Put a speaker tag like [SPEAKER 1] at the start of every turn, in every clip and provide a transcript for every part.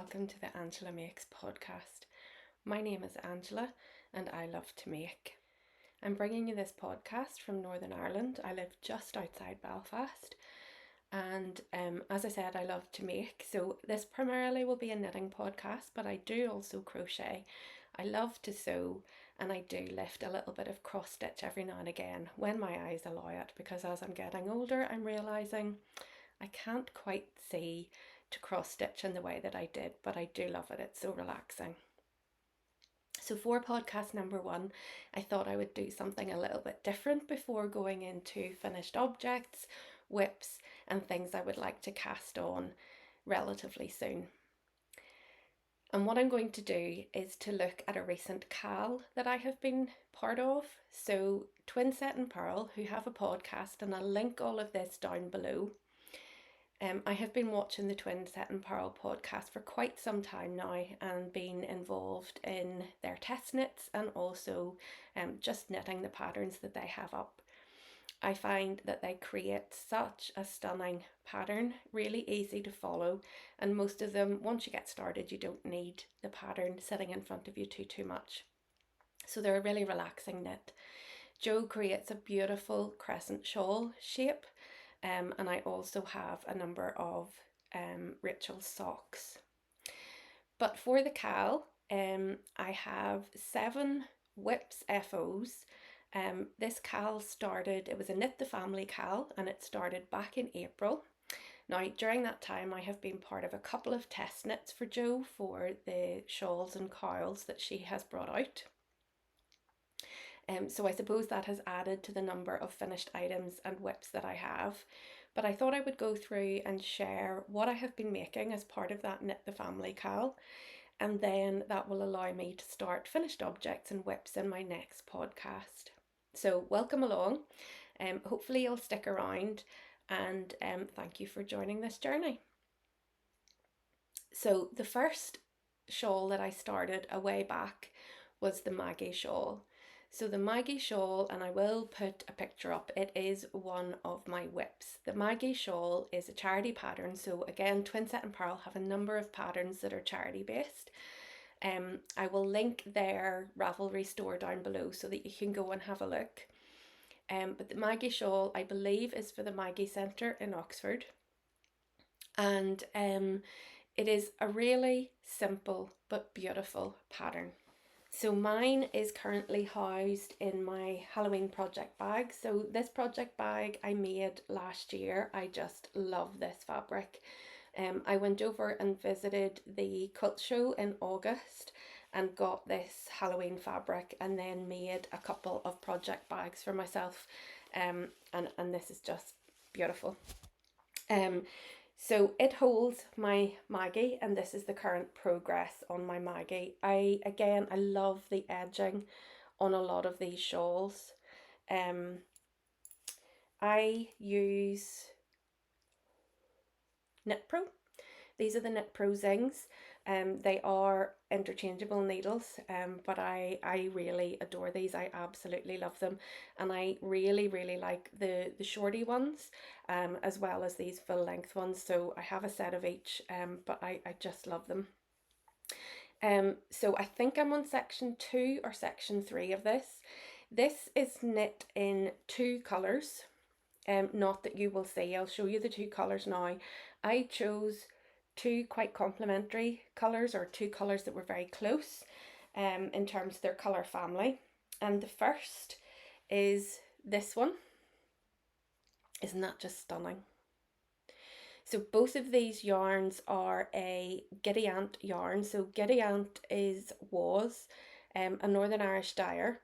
[SPEAKER 1] welcome to the Angela Makes podcast. My name is Angela and I love to make. I'm bringing you this podcast from Northern Ireland. I live just outside Belfast and as I said, I love to make. So this primarily will be a knitting podcast, but I do also crochet. I love to sew and I do lift a little bit of cross stitch every now and again when my eyes allow it, because as I'm getting older I'm realising I can't quite see to cross stitch in the way that I did, but I do love it. It's so relaxing. So for podcast number 1, I thought I would do something a little bit different before going into finished objects, whips and things I would like to cast on relatively soon. And what I'm going to do is to look at a recent CAL that I have been part of. So Twinset and Purl, who have a podcast, and I'll link all of this down below. I have been watching the Twinset and Purl podcast for quite some time now and been involved in their test knits and also just knitting the patterns that they have up. I find that they create such a stunning pattern, really easy to follow, and most of them, once you get started, you don't need the pattern sitting in front of you too much. So they're a really relaxing knit. Jo creates a beautiful crescent shawl shape. And I also have a number of Rachel socks. But for the CAL, I have 7 whips FOs. This CAL started, it was a Knit the Family CAL, and it started back in April. Now, during that time, I have been part of a couple of test knits for Jo for the shawls and cowls that she has brought out. So I suppose that has added to the number of finished items and whips that I have. But I thought I would go through and share what I have been making as part of that Knit the Family CAL. And then that will allow me to start finished objects and whips in my next podcast. So welcome along. Hopefully you'll stick around, and thank you for joining this journey. So the first shawl that I started a way back was the Maggie shawl. So the Maggie shawl, and I will put a picture up, it is one of my whips. The Maggie shawl is a charity pattern. So again, Twinset and Purl have a number of patterns that are charity based. I will link their Ravelry store down below so that you can go and have a look. But the Maggie shawl, I believe, is for the Maggie Centre in Oxford. And it is a really simple but beautiful pattern. So mine is currently housed in my Halloween project bag. So this project bag I made last year. I just love this fabric. I went over and visited the quilt show in August and got this Halloween fabric, and then made a couple of project bags for myself. And this is just beautiful. So it holds my Maggie, and this is the current progress on my Maggie. I love the edging on a lot of these shawls. I use Knit Pro. These are the Knit Pro Zings. They are interchangeable needles, but I really adore these. I absolutely love them, and I really like the shorty ones, as well as these full length ones. So I have a set of each, but I just love them. So I think I'm on section 2 or section 3 of this. This is knit in 2 colours, not that you will see. I'll show you the 2 colours now. I chose 2 quite complementary colours, or 2 colours that were very close in terms of their colour family. And the first is this one. Isn't that just stunning? So both of these yarns are a Giddy Aunt yarn. So Giddy Aunt was a Northern Irish dyer.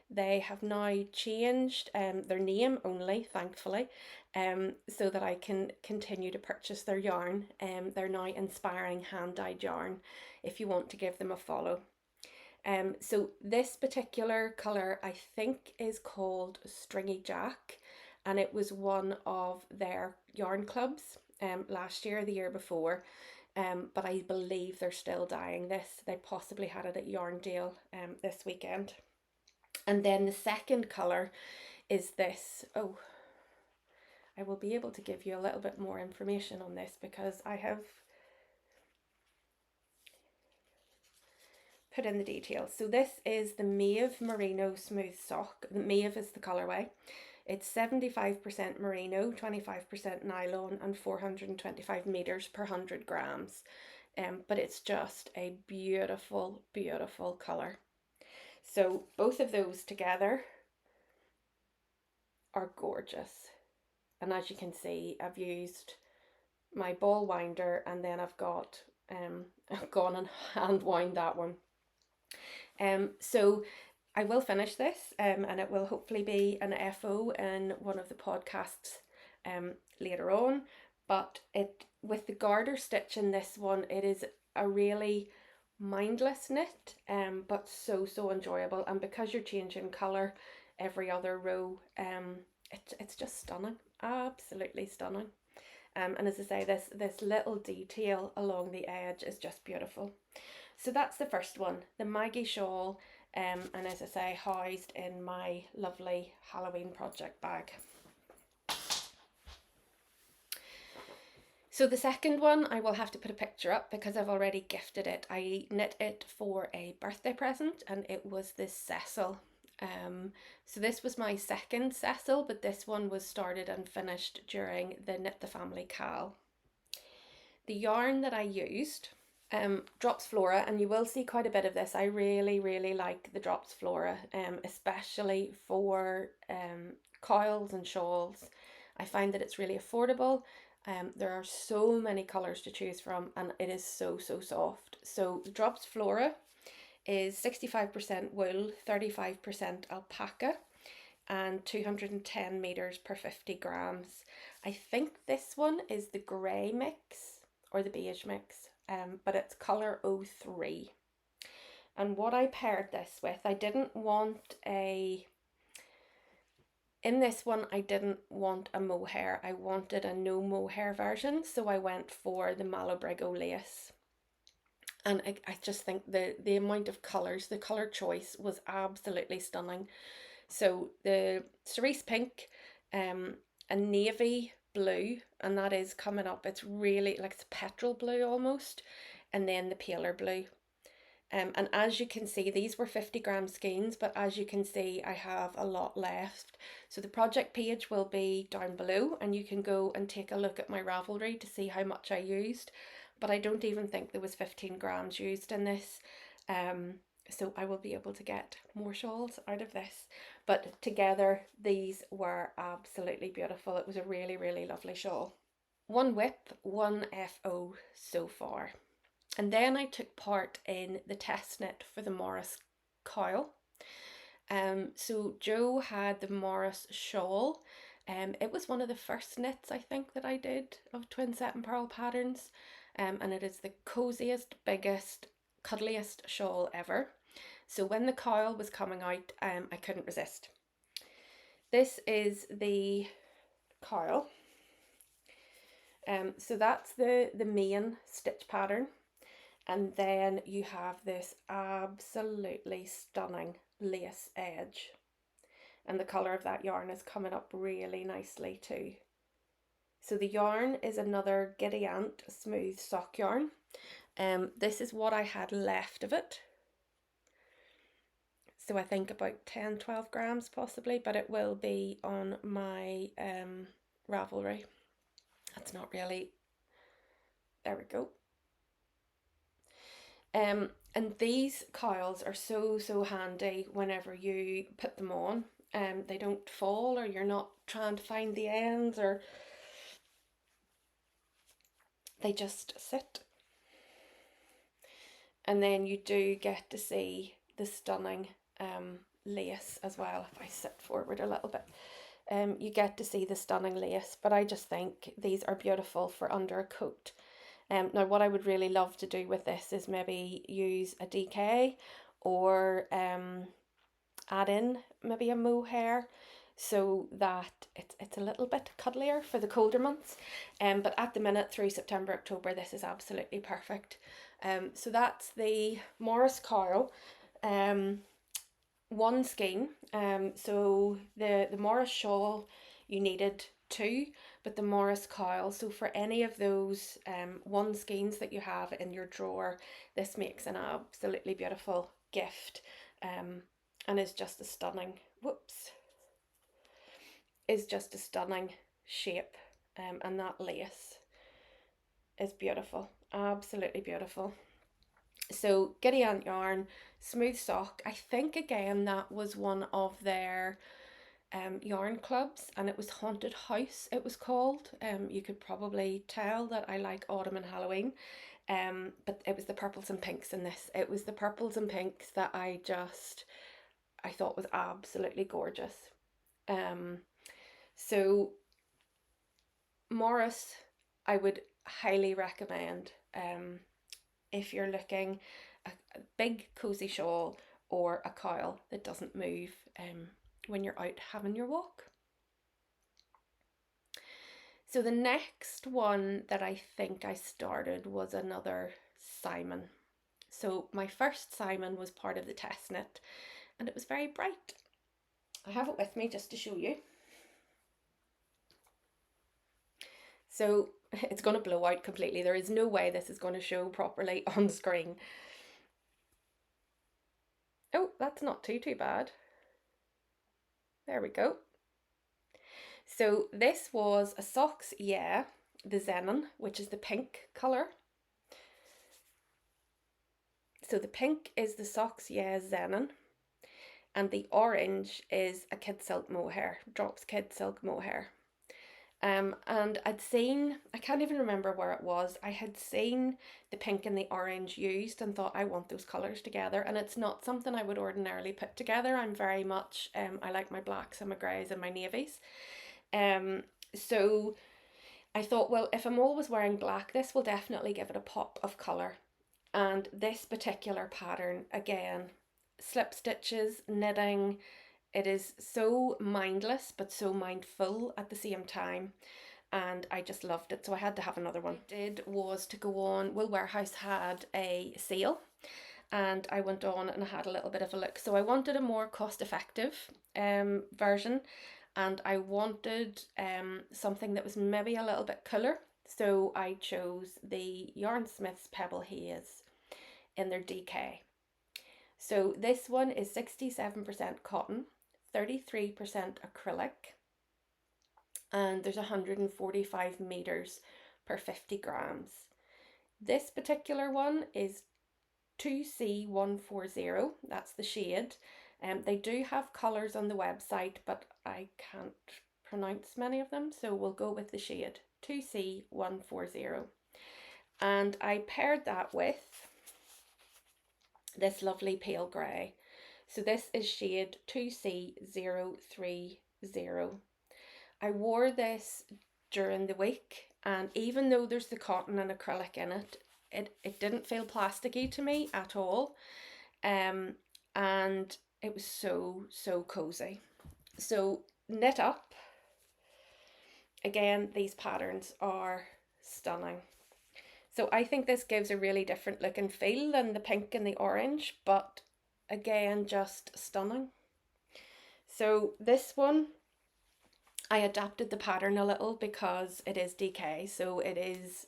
[SPEAKER 1] They have now changed their name only, thankfully, so that I can continue to purchase their yarn. They're now Inspiring Hand Dyed Yarn if you want to give them a follow. So this particular colour I think is called Stringy Jack, and it was one of their yarn clubs last year, the year before. But I believe they're still dyeing this. They possibly had it at Yarndale this weekend. And then the second colour is this. Oh, I will be able to give you a little bit more information on this because I have put in the details. So this is the Maeve Merino Smooth Sock. The Maeve is the colourway. It's 75% merino, 25% nylon, and 425 meters per 100 grams. But it's just a beautiful, beautiful colour. So both of those together are gorgeous. And as you can see, I've used my ball winder, and then I've gone and hand wound that one. So I will finish this, and it will hopefully be an FO in one of the podcasts later on. But with the garter stitch in this one, it is a really mindless knit, but so enjoyable. And because you're changing colour every other row, it's just stunning, absolutely stunning. And as I say, this little detail along the edge is just beautiful. So that's the first one, the Maggie shawl, and as I say, housed in my lovely Halloween project bag. So the second one, I will have to put a picture up because I've already gifted it. I knit it for a birthday present, and it was this Cecil. So this was my second Cecil, but this one was started and finished during the Knit the Family Cal. The yarn that I used, Drops Flora, and you will see quite a bit of this. I really like the Drops Flora, especially for coils and shawls. I find that it's really affordable. There are so many colours to choose from, and it is so soft. So the Drops Flora is 65% wool, 35% alpaca, and 210 meters per 50 grams. I think this one is the grey mix or the beige mix, but it's colour 03. And what I paired this with, I didn't want in this one, I didn't want a mohair. I wanted a no mohair version, so I went for the Malabrigo lace. And I just think the amount of colours, the colour choice was absolutely stunning. So the cerise pink, a navy blue, and that is coming up. It's really like it's petrol blue almost, and then the paler blue. And as you can see, these were 50 gram skeins, but as you can see, I have a lot left. So the project page will be down below, and you can go and take a look at my Ravelry to see how much I used. But I don't even think there was 15 grams used in this. So I will be able to get more shawls out of this. But together, these were absolutely beautiful. It was a really lovely shawl. One whip, one FO so far. And then I took part in the test knit for the Morris coil. So Jo had the Morris shawl. It was one of the first knits I think that I did of Twinset and Purl patterns. And it is the coziest, biggest, cuddliest shawl ever. So when the coil was coming out, I couldn't resist. This is the coil. So that's the main stitch pattern. And then you have this absolutely stunning lace edge. And the colour of that yarn is coming up really nicely too. So the yarn is another Giddy Ant smooth sock yarn. This is what I had left of it. So I think about 10-12 grams possibly, but it will be on my Ravelry. That's not really, there we go. And these coils are so handy whenever you put them on. They don't fall, or you're not trying to find the ends, or they just sit. And then you do get to see the stunning lace as well. If I sit forward a little bit, you get to see the stunning lace. But I just think these are beautiful for under a coat. Now what I would really love to do with this is maybe use a DK, or add in maybe a mohair, so that it's a little bit cuddlier for the colder months. But at the minute, through September, October, this is absolutely perfect. So that's the Morris coil, one skein. So the Morris shawl, you needed too, but the Morris cowl. So for any of those one skeins that you have in your drawer, this makes an absolutely beautiful gift, and is just a stunning, is just a stunning shape, and that lace is beautiful, absolutely beautiful. So Giddy Ant yarn, smooth sock. I think again that was one of their yarn clubs, and it was Haunted House it was called. You could probably tell that I like autumn and Halloween, but it was the purples and pinks in this. It was the purples and pinks that I thought was absolutely gorgeous. So Morris, I would highly recommend if you're looking a big cozy shawl or a cowl that doesn't move when you're out having your walk. So the next one that I think I started was another Simon. So my first Simon was part of the test knit, and it was very bright. I have it with me just to show you. So it's going to blow out completely. There is no way this is going to show properly on screen. Oh, that's not too bad. There we go. So this was a Socks Yeah, the Zenon, which is the pink colour. So the pink is the Socks Yeah Zenon, and the orange is a Kid Silk Mohair, Drops Kid Silk Mohair. And I'd seen, I can't even remember where it was, I had seen the pink and the orange used and thought I want those colours together, and it's not something I would ordinarily put together. I'm very much, I like my blacks and my greys and my navies. So I thought, well, if I'm always wearing black, this will definitely give it a pop of colour. And this particular pattern, again, slip stitches, knitting, it is so mindless but so mindful at the same time, and I just loved it, so I had to have another one. What I did was to go on, Woolwarehouse had a sale, and I went on and I had a little bit of a look. So I wanted a more cost-effective version, and I wanted something that was maybe a little bit cooler, so I chose the Yarnsmith's Pebble Haze in their DK. So this one is 67% cotton, 33% acrylic, and there's 145 meters per 50 grams. This particular one is 2C140, that's the shade. They do have colours on the website, but I can't pronounce many of them, so we'll go with the shade 2C140. And I paired that with this lovely pale grey. So this is shade 2C030. I wore this during the week, and even though there's the cotton and acrylic in it, it didn't feel plasticky to me at all. And it was so cozy. So knit up. Again, these patterns are stunning. So I think this gives a really different look and feel than the pink and the orange, but again, just stunning. So this one, I adapted the pattern a little because it is DK, so it is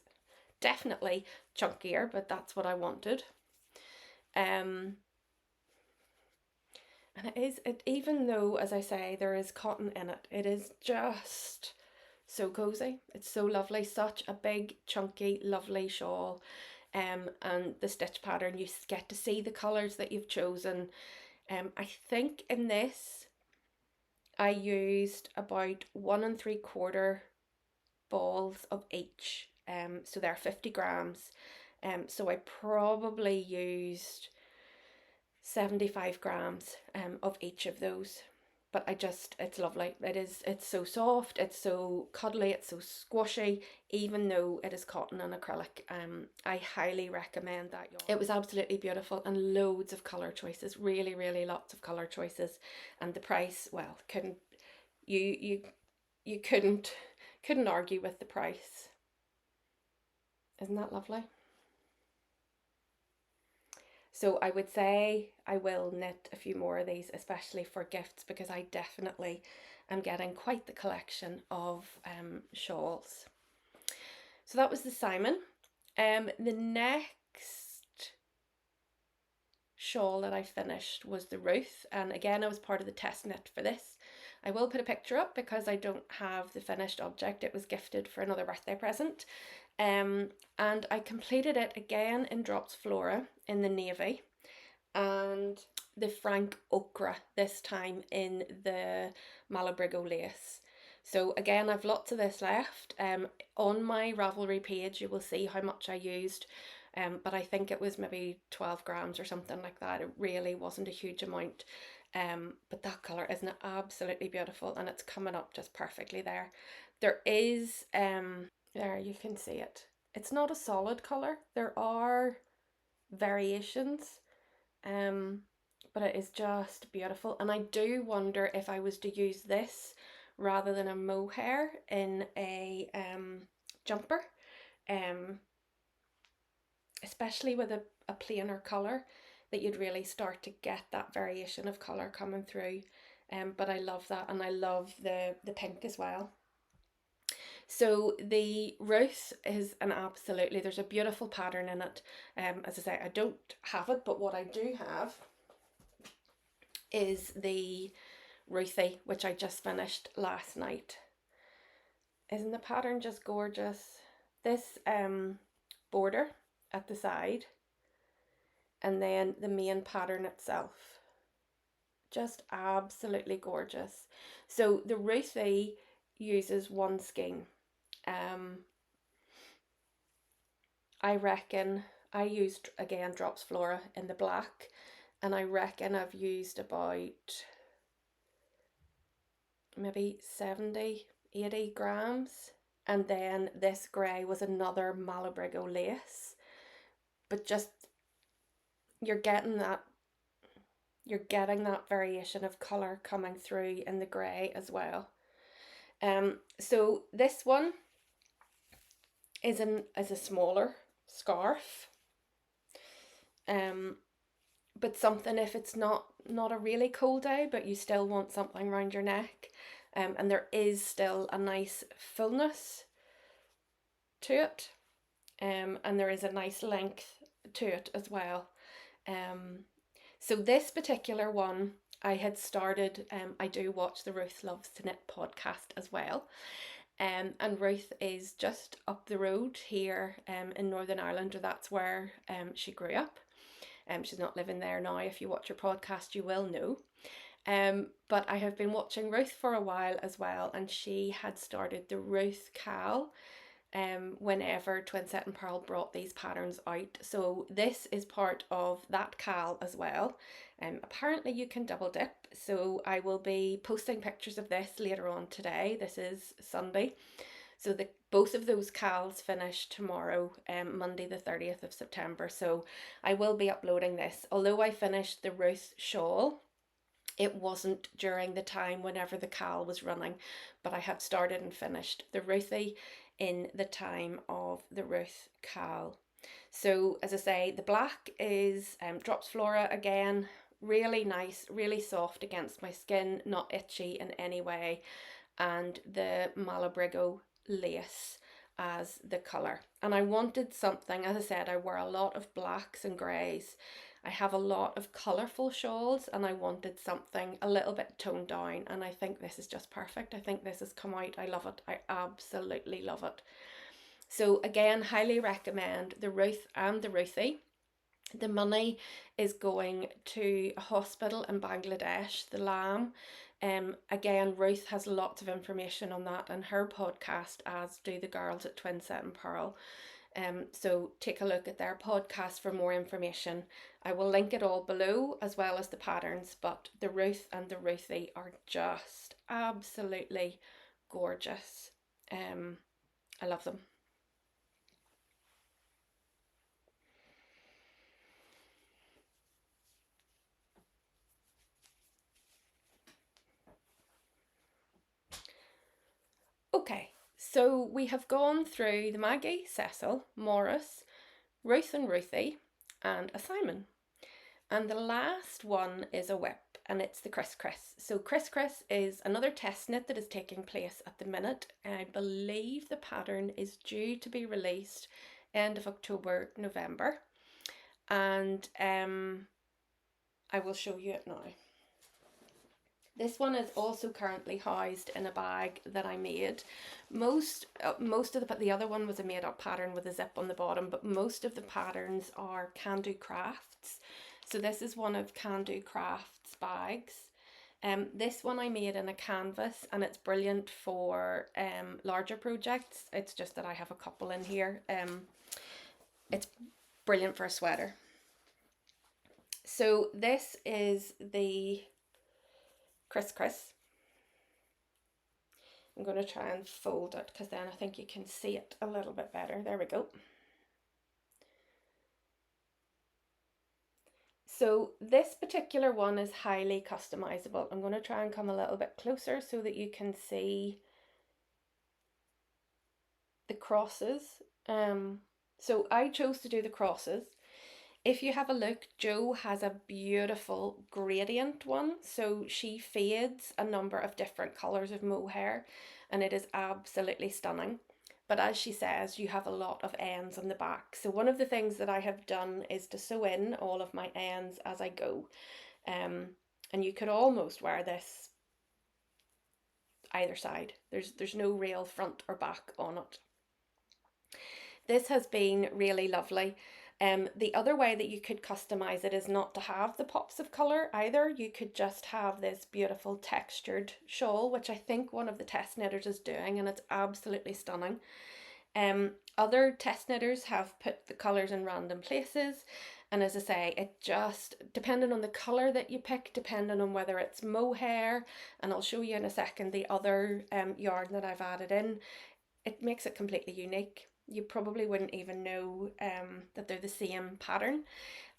[SPEAKER 1] definitely chunkier, but that's what I wanted. And even though, as I say, there is cotton in it, it is just so cozy. It's so lovely, such a big, chunky, lovely shawl. And the stitch pattern, you get to see the colours that you've chosen. I think in this I used about 1 3/4 balls of each, so they're 50 grams. So I probably used 75 grams of each of those. But it's lovely. It's so soft, it's so cuddly, it's so squashy, even though it is cotton and acrylic. I highly recommend that yarn. It was absolutely beautiful, and loads of colour choices, really lots of colour choices. And the price, well, you couldn't argue with the price. Isn't that lovely? So I would say I will knit a few more of these, especially for gifts, because I definitely am getting quite the collection of shawls. So that was the Simon. The next shawl that I finished was the Ruth, and again I was part of the test knit for this. I will put a picture up because I don't have the finished object. It was gifted for another birthday present. And I completed it again in Drops Flora in the navy, and the Frank Ochre this time in the Malabrigo lace. So again, I've lots of this left. On my Ravelry page you will see how much I used, but I think it was maybe 12 grams or something like that. It really wasn't a huge amount. But that colour isn't it absolutely beautiful, and it's coming up just perfectly there. There is there you can see it. It's not a solid colour. There are variations, but it is just beautiful. And I do wonder if I was to use this rather than a mohair in a jumper, especially with a plainer colour, that you'd really start to get that variation of colour coming through. But I love that, and I love the pink as well. So the Ruth is an absolutely, there's a beautiful pattern in it. As I say, I don't have it, but what I do have is the Ruthie, which I just finished last night. Isn't the pattern just gorgeous? This border at the side, and then the main pattern itself, just absolutely gorgeous. So the Ruthie uses one skein. I reckon I used again Drops Flora in the black, and I reckon I've used about maybe 70-80 grams. And then this grey was another Malabrigo lace, but just you're getting that variation of colour coming through in the grey as well. So this one is a smaller scarf, but something if it's not a really cold day, but you still want something around your neck, and there is still a nice fullness to it, and there is a nice length to it as well. So this particular one I had started, I do watch the Ruth Loves to Knit podcast as well. And Ruth is just up the road here in Northern Ireland, or that's where she grew up. She's not living there now. If you watch her podcast, you will know. But I have been watching Ruth for a while as well, and she had started the Ruth Cal whenever Twinset and Purl brought these patterns out. So this is part of that Cal as well. Apparently you can double dip, so I will be posting pictures of this later on today. This is Sunday, so both of those Cals finish tomorrow, Monday the 30th of September. So I will be uploading this. Although I finished the Ruth shawl, it wasn't during the time whenever the Cal was running, but I have started and finished the Ruthie in the time of the Ruth Cal. So as I say, the black is Drops Flora again, really nice, really soft against my skin, not itchy in any way, and the Malabrigo lace as the colour. And I wanted something, as I said, I wear a lot of blacks and greys. I have a lot of colourful shawls, and I wanted something a little bit toned down, and I think this is just perfect. I think this has come out. I love it. I absolutely love it. So again, highly recommend the Ruth and the Ruthie. The money is going to a hospital in Bangladesh, the Lamb. Again, Ruth has lots of information on that in her podcast, as do the girls at Twinset and Purl. So take a look at their podcast for more information. I will link it all below, as well as the patterns, but the Ruth and the Ruthie are just absolutely gorgeous. I love them. Okay, so we have gone through the Maggie, Cecil, Morris, Ruth and Ruthie, and a Simon. And the last one is a whip, and it's the ChrisChris. So ChrisChris is another test knit that is taking place at the minute. And I believe the pattern is due to be released end of October, November. And I will show you it now. This one is also currently housed in a bag that I made. Most of the other one was a made up pattern with a zip on the bottom, but most of the patterns are Can Do Crafts. So this is one of Can Do Crafts bags. This one I made in a canvas, and it's brilliant for larger projects. It's just that I have a couple in here. It's brilliant for a sweater. So this is the ChrisChris. I'm going to try and fold it because then I think you can see it a little bit better. There we go. So this particular one is highly customizable. I'm going to try and come a little bit closer so that you can see the crosses. So I chose to do the crosses. If you have a look, Jo has a beautiful gradient one. So she fades a number of different colours of mohair, and it is absolutely stunning. But as she says, you have a lot of ends on the back. So one of the things that I have done is to sew in all of my ends as I go. And you could almost wear this either side. There's no real front or back on it. This has been really lovely. The other way that you could customize it is not to have the pops of colour either. You could just have this beautiful textured shawl, which I think one of the test knitters is doing, and it's absolutely stunning. Other test knitters have put the colours in random places, and as I say, it just, depending on the colour that you pick, depending on whether it's mohair, and I'll show you in a second the other yarn that I've added in, it makes it completely unique. You probably wouldn't even know that they're the same pattern.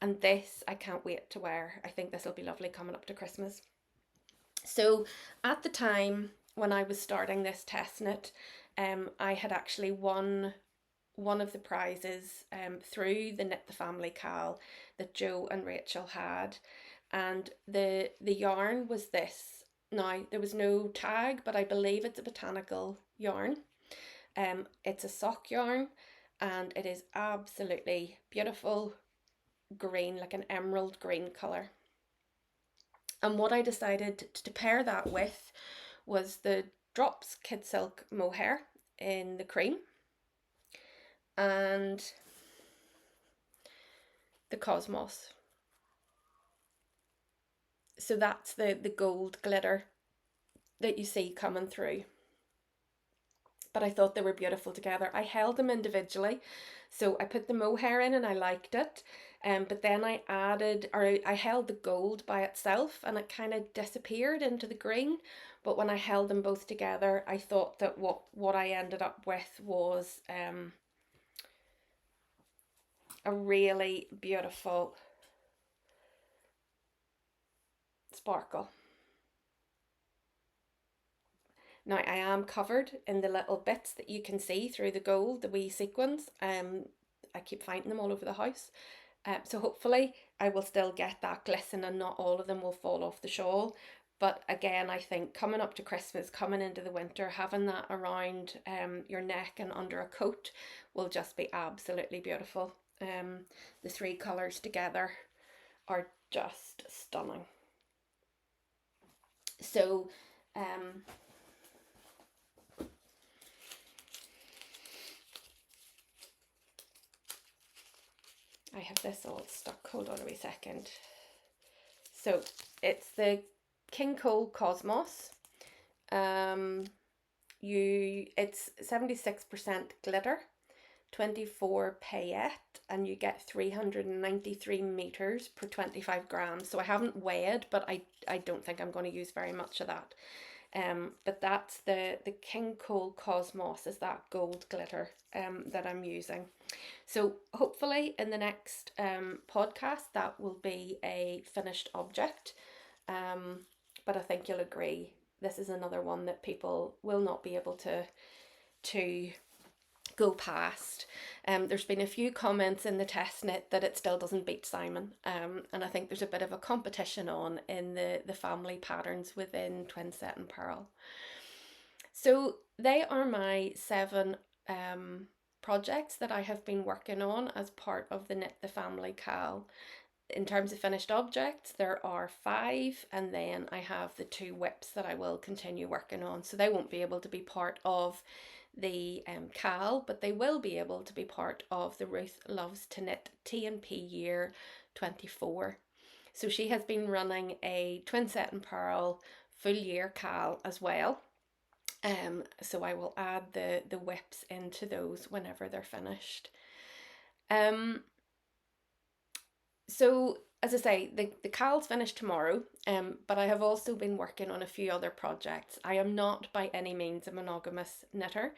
[SPEAKER 1] And this, I can't wait to wear. I think this will be lovely coming up to Christmas. So at the time when I was starting this test knit, I had actually won one of the prizes through the Knit the Family Cal that Jo and Rachel had. And the yarn was this. Now, there was no tag, but I believe it's a botanical yarn. It's a sock yarn, and it is absolutely beautiful green, like an emerald green colour. And what I decided to pair that with was the Drops Kid Silk mohair in the cream and the Cosmos. So that's the gold glitter that you see coming through. But I thought they were beautiful together. I held them individually, so I put the mohair in and I liked it, but then I held the gold by itself and it kind of disappeared into the green. But when I held them both together, I thought that what I ended up with was a really beautiful sparkle. Now I am covered in the little bits that you can see through the gold, the wee sequins. I keep finding them all over the house. So hopefully I will still get that glisten and not all of them will fall off the shawl. But again, I think coming up to Christmas, coming into the winter, having that around your neck and under a coat will just be absolutely beautiful. The three colours together are just stunning. So I have this all stuck, hold on a wee second. So it's the King Cole Cosmos. It's 76% glitter, 24 paillette, and you get 393 meters per 25 grams. So I haven't weighed, but I don't think I'm going to use very much of that. But that's the King Cole Cosmos is that gold glitter that I'm using. So hopefully in the next podcast that will be a finished object. But I think you'll agree this is another one that people will not be able to go past. There's been a few comments in the test knit that it still doesn't beat Simon, and I think there's a bit of a competition on in the family patterns within Twinset and Purl. So they are my 7 projects that I have been working on as part of the Knit the Family Cal. In terms of finished objects, there are 5, and then I have the 2 whips that I will continue working on. So they won't be able to be part of the Cal, but they will be able to be part of the Ruth Loves to Knit T&P year 24. So she has been running a Twinset and Purl full year Cal as well. So I will add the whips into those whenever they're finished. So as I say, the Cal's finished tomorrow, but I have also been working on a few other projects. I am not by any means a monogamous knitter,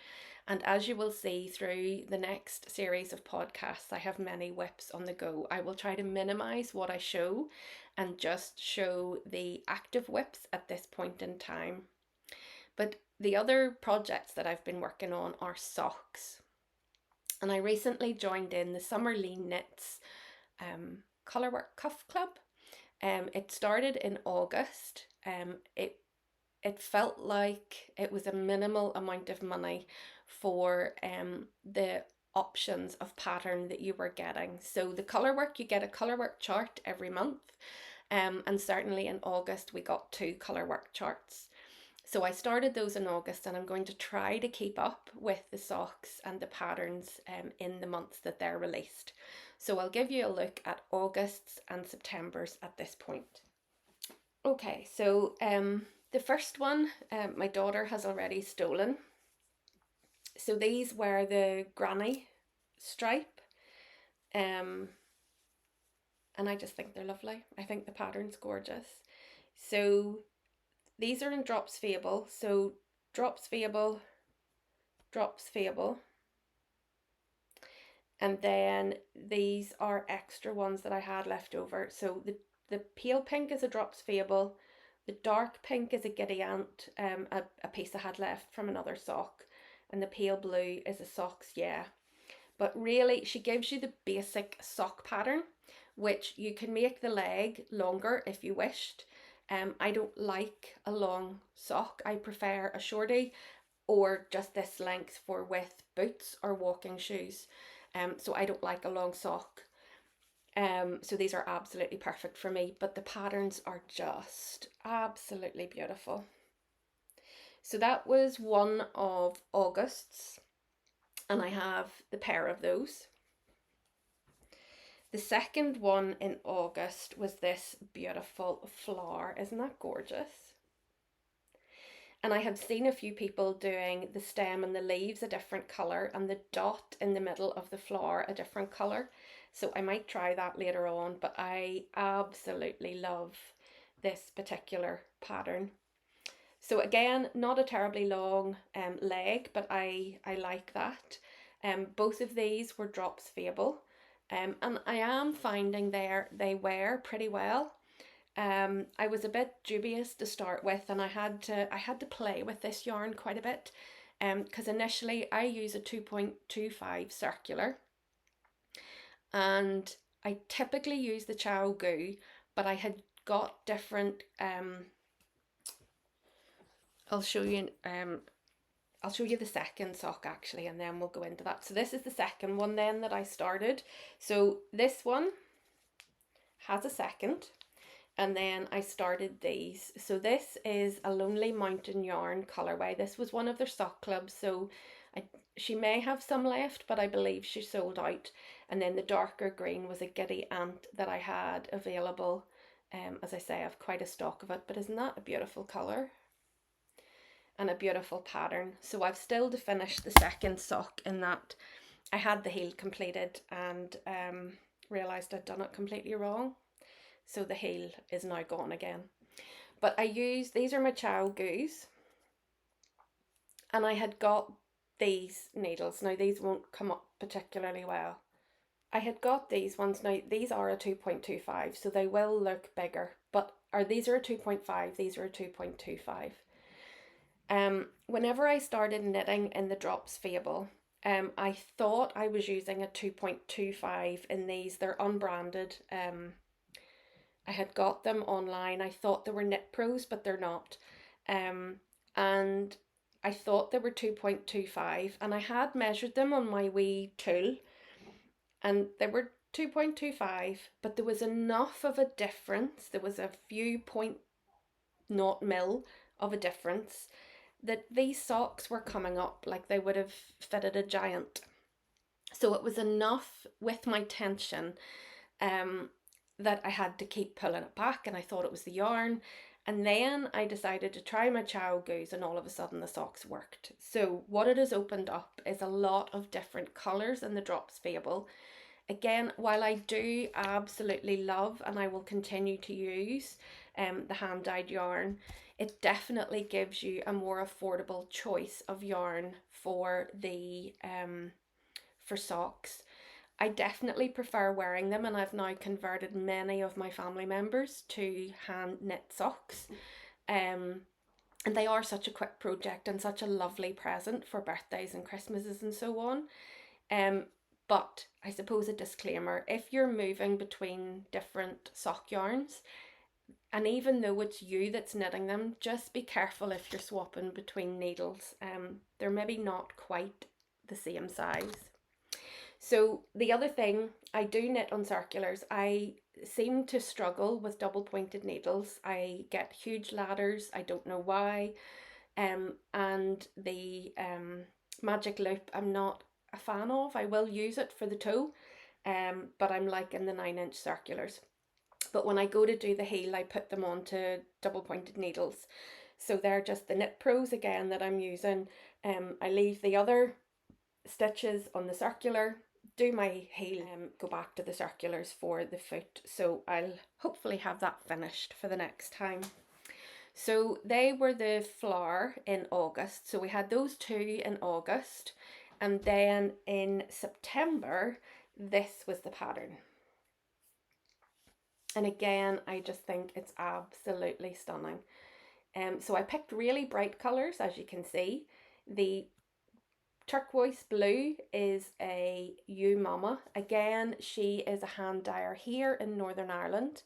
[SPEAKER 1] and as you will see through the next series of podcasts, I have many whips on the go. I will try to minimize what I show and just show the active whips at this point in time. But the other projects that I've been working on are socks. And I recently joined in the Summer Lean Knits Colourwork Cuff Club. It started in August. It felt like it was a minimal amount of money for the options of pattern that you were getting. So the Colourwork, you get a Colourwork chart every month, and certainly in August we got 2 Colourwork charts. So I started those in August, and I'm going to try to keep up with the socks and the patterns in the months that they're released. So I'll give you a look at August's and September's at this point. Okay, so the first one my daughter has already stolen. So these were the granny stripe, and I just think they're lovely. I think the pattern's gorgeous. So these are in Drops Fable, so Drops Fable, Drops Fable. And then these are extra ones that I had left over. So the pale pink is a Drops Fable, the dark pink is a Giddy Ant, a piece I had left from another sock, and the pale blue is a Socks Yeah. But really, she gives you the basic sock pattern, which you can make the leg longer if you wished. I don't like a long sock. I prefer a shorty or just this length for with boots or walking shoes. So I don't like a long sock. So these are absolutely perfect for me, but the patterns are just absolutely beautiful. So that was one of August's, and I have the pair of those. The second one in August was this beautiful flower. Isn't that gorgeous? And I have seen a few people doing the stem and the leaves a different colour and the dot in the middle of the flower a different colour. So I might try that later on, but I absolutely love this particular pattern. So again, not a terribly long leg, but I like that. Both of these were Drops Fable. And I am finding they wear pretty well. I was a bit dubious to start with, and I had to play with this yarn quite a bit, because initially I use a 2.25 circular, and I typically use the Chow Goo, but I had got different. I'll show you the second sock actually, and then we'll go into that. So this is the second one then that I started. So this one has a second, and then I started these. So this is a Lonely Mountain Yarn colorway. This was one of their sock clubs, so she may have some left, but I believe she sold out. And then the darker green was a Giddy Ant that I had available. As I say, I have quite a stock of it, but isn't that a beautiful colour? And a beautiful pattern. So I've still to finish the second sock in that I had the heel completed and realised I'd done it completely wrong. So the heel is now gone again. But these are my Chow Goos, and I had got these needles. Now these won't come up particularly well. I had got these ones. Now these are a 2.25, so they will look bigger, these are a 2.5, these are a 2.25. Whenever I started knitting in the Drops Fable, I thought I was using a 2.25 in these. They're unbranded. I had got them online. I thought they were Knit Pros, but they're not. And I thought they were 2.25, and I had measured them on my wee tool, and they were 2.25, but there was enough of a difference. There was a few point not mil of a difference that these socks were coming up like they would have fitted a giant. So it was enough with my tension that I had to keep pulling it back, and I thought it was the yarn. And then I decided to try my Chow Goose, and all of a sudden the socks worked. So what it has opened up is a lot of different colours in the Drops Fable. Again, while I do absolutely love, and I will continue to use the hand-dyed yarn, it definitely gives you a more affordable choice of yarn for the for socks. I definitely prefer wearing them, and I've now converted many of my family members to hand knit socks. And they are such a quick project and such a lovely present for birthdays and Christmases and so on. But I suppose a disclaimer, if you're moving between different sock yarns, and even though it's you that's knitting them, just be careful if you're swapping between needles. They're maybe not quite the same size. So the other thing, I do knit on circulars. I seem to struggle with double pointed needles. I get huge ladders, I don't know why. And the magic loop I'm not a fan of. I will use it for the toe, but I'm liking the 9-inch circulars. But when I go to do the heel, I put them onto double pointed needles. So they're just the Knit Pros again that I'm using. I leave the other stitches on the circular, do my heel, go back to the circulars for the foot. So I'll hopefully have that finished for the next time. So they were the flower in August. So we had those two in August. And then in September, this was the pattern. And again, I just think it's absolutely stunning. So I picked really bright colours, as you can see. The turquoise blue is a You Mama. Again, she is a hand dyer here in Northern Ireland.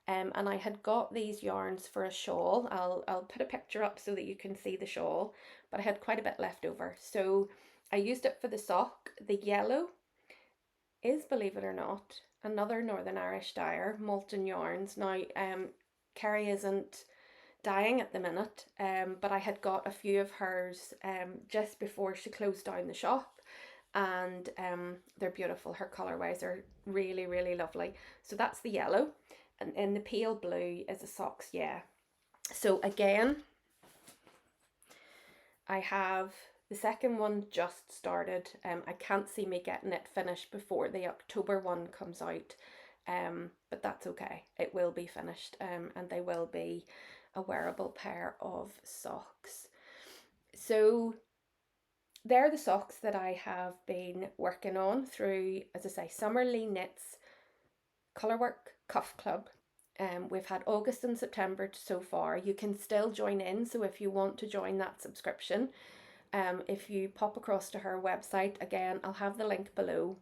[SPEAKER 1] And I had got these yarns for a shawl. I'll put a picture up so that you can see the shawl, but I had quite a bit left over. So I used it for the sock. The yellow is, believe it or not, another Northern Irish dyer, Malton Yarns. Now, Kerry isn't dyeing at the minute, but I had got a few of hers just before she closed down the shop, and they're beautiful. Her colourways are really, really lovely. So that's the yellow, and in the pale blue is the socks, yeah. So again, I have the second one just started. I can't see me getting it finished before the October one comes out, but that's okay. It will be finished, and they will be a wearable pair of socks. So they're the socks that I have been working on through, as I say, Summerlee Knits, Colourwork, Cuff Club. We've had August and September so far. You can still join in, so if you want to join that subscription, if you pop across to her website, again, I'll have the link below.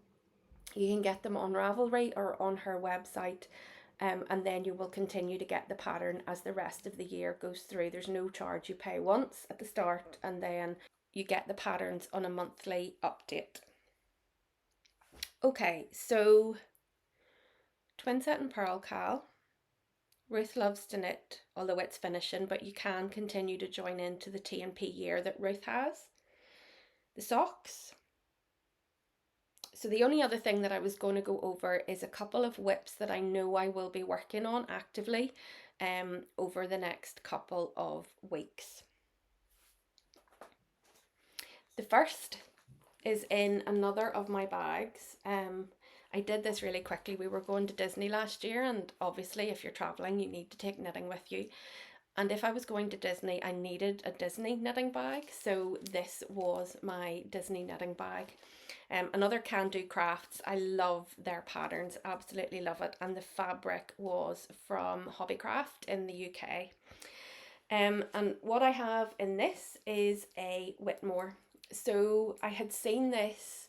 [SPEAKER 1] You can get them on Ravelry or on her website, and then you will continue to get the pattern as the rest of the year goes through. There's no charge. You pay once at the start, and then you get the patterns on a monthly update. Okay, so Twinset and Purl Cal. Ruth loves to knit, although it's finishing, but you can continue to join into the T&P year that Ruth has. The socks. So the only other thing that I was going to go over is a couple of whips that I know I will be working on actively over the next couple of weeks. The first is in another of my bags. I did this really quickly. We were going to Disney last year, and obviously if you're traveling you need to take knitting with you. And if I was going to Disney, I needed a Disney knitting bag, so this was my Disney knitting bag. Another Can Do Crafts. I love their patterns, absolutely love it. And the fabric was from Hobbycraft in the UK. And what I have in this is a Whitmore. So I had seen this,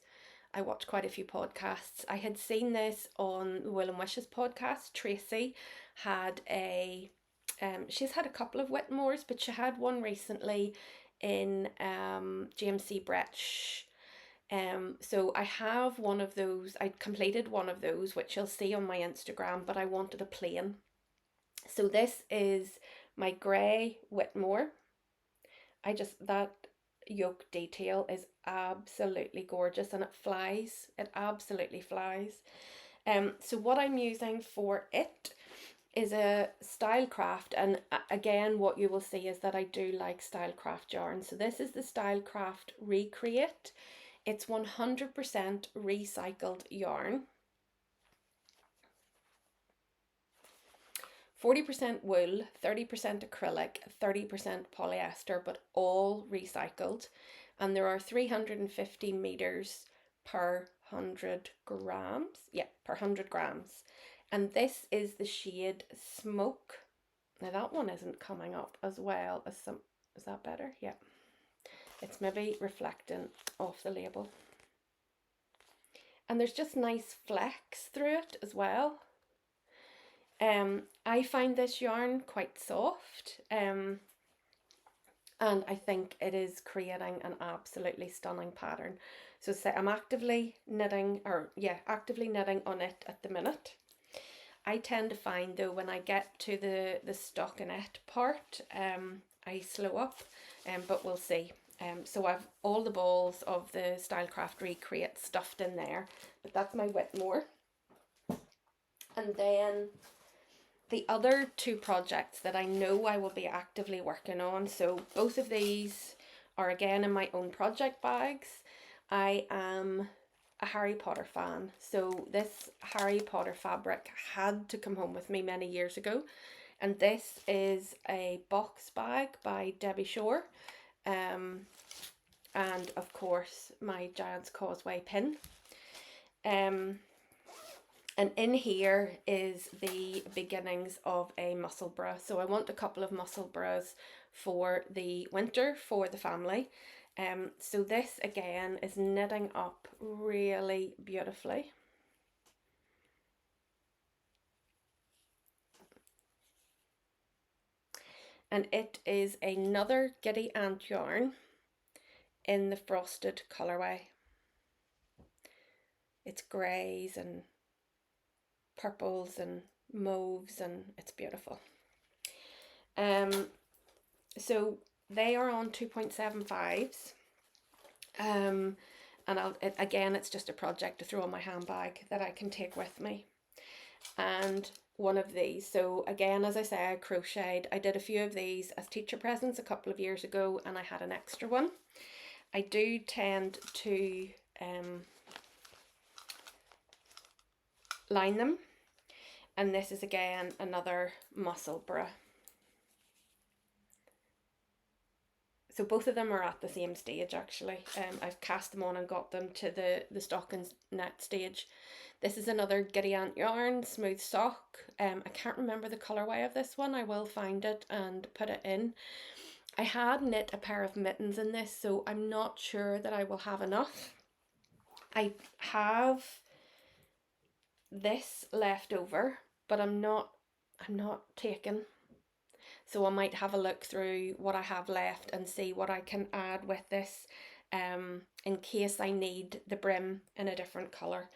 [SPEAKER 1] I watched quite a few podcasts. I had seen this on the Will and Wishes podcast. Tracy had she's had a couple of Whitmores, but she had one recently in GMC Bretch. So I have one of those. I completed one of those, which you'll see on my Instagram, but I wanted a plain. So this is my grey Whitmore. That yoke detail is absolutely gorgeous, and it flies. It absolutely flies. So what I'm using for it is a Stylecraft, and again what you will see is that I do like Stylecraft yarn. So this is the Stylecraft Recreate. It's 100% recycled yarn. 40% wool, 30% acrylic, 30% polyester, but all recycled. And there are 350 meters per 100 grams. Yeah, per 100 grams. And this is the shade Smoke. Now that one isn't coming up as well as some. Is that better? Yeah. It's maybe reflecting off the label. And there's just nice flecks through it as well. I find this yarn quite soft, and I think it is creating an absolutely stunning pattern. So say I'm actively knitting on it at the minute. I tend to find though when I get to the stockinette part, I slow up, but we'll see. So I've all the balls of the Stylecraft Recreate stuffed in there, but that's my Whitmore. And then the other two projects that I know I will be actively working on, so both of these are again in my own project bags. I am a Harry Potter fan, so this Harry Potter fabric had to come home with me many years ago, and this is a box bag by Debbie Shore, and of course my Giant's Causeway pin. And in here is the beginnings of a muscle bra. So I want a couple of muscle bras for the winter for the family. So this again is knitting up really beautifully. And it is another Giddy Ant yarn in the frosted colourway. It's greys and purples and mauves, and it's beautiful. So they are on 2.75s, and again it's just a project to throw in my handbag that I can take with me. And one of these, so again, as I say, I crocheted. I did a few of these as teacher presents a couple of years ago, and I had an extra one. I do tend to line them. And this is again another muscle bra. So both of them are at the same stage actually. I've cast them on and got them to the stocking net stage. This is another Giddy Ant yarn, smooth sock. I can't remember the colourway of this one. I will find it and put it in. I had knit a pair of mittens in this, so I'm not sure that I will have enough. I have this left over, but I'm not taking. So I might have a look through what I have left and see what I can add with this, in case I need the brim in a different colour.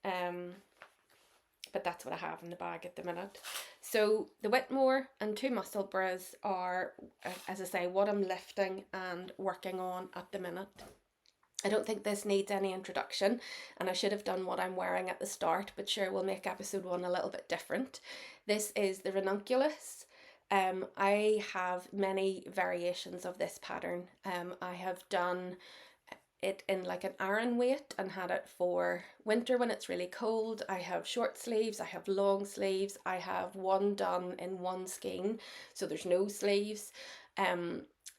[SPEAKER 1] But that's what I have in the bag at the minute. So the Whitmore and two muscle bras are, as I say, what I'm lifting and working on at the minute. I don't think this needs any introduction, and I should have done what I'm wearing at the start, but sure, we'll make episode 1 a little bit different. This is the ranunculus. I have many variations of this pattern. I have done it in like an Aran weight and had it for winter when it's really cold. I have short sleeves, I have long sleeves, I have one done in one skein, so there's no sleeves.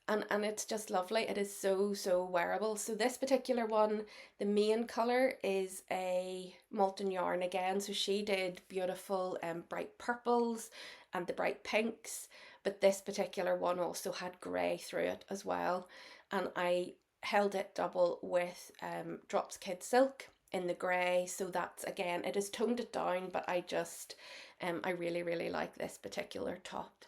[SPEAKER 1] And it's just lovely. It is so wearable. So this particular one, the main colour is a Malton Yarn again. So she did beautiful bright purples and the bright pinks, but this particular one also had grey through it as well. And I held it double with Drops Kid Silk in the grey. So that's, again, it has toned it down, but I really like this particular top.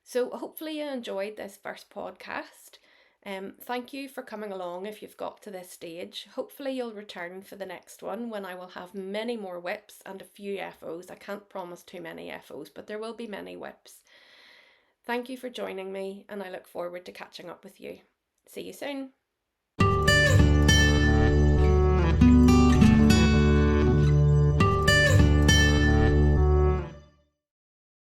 [SPEAKER 1] So hopefully you enjoyed this first podcast. Thank you for coming along if you've got to this stage. Hopefully you'll return for the next one, when I will have many more whips and a few FOs. I can't promise too many FOs, but there will be many whips. Thank you for joining me, and I look forward to catching up with you. See you soon.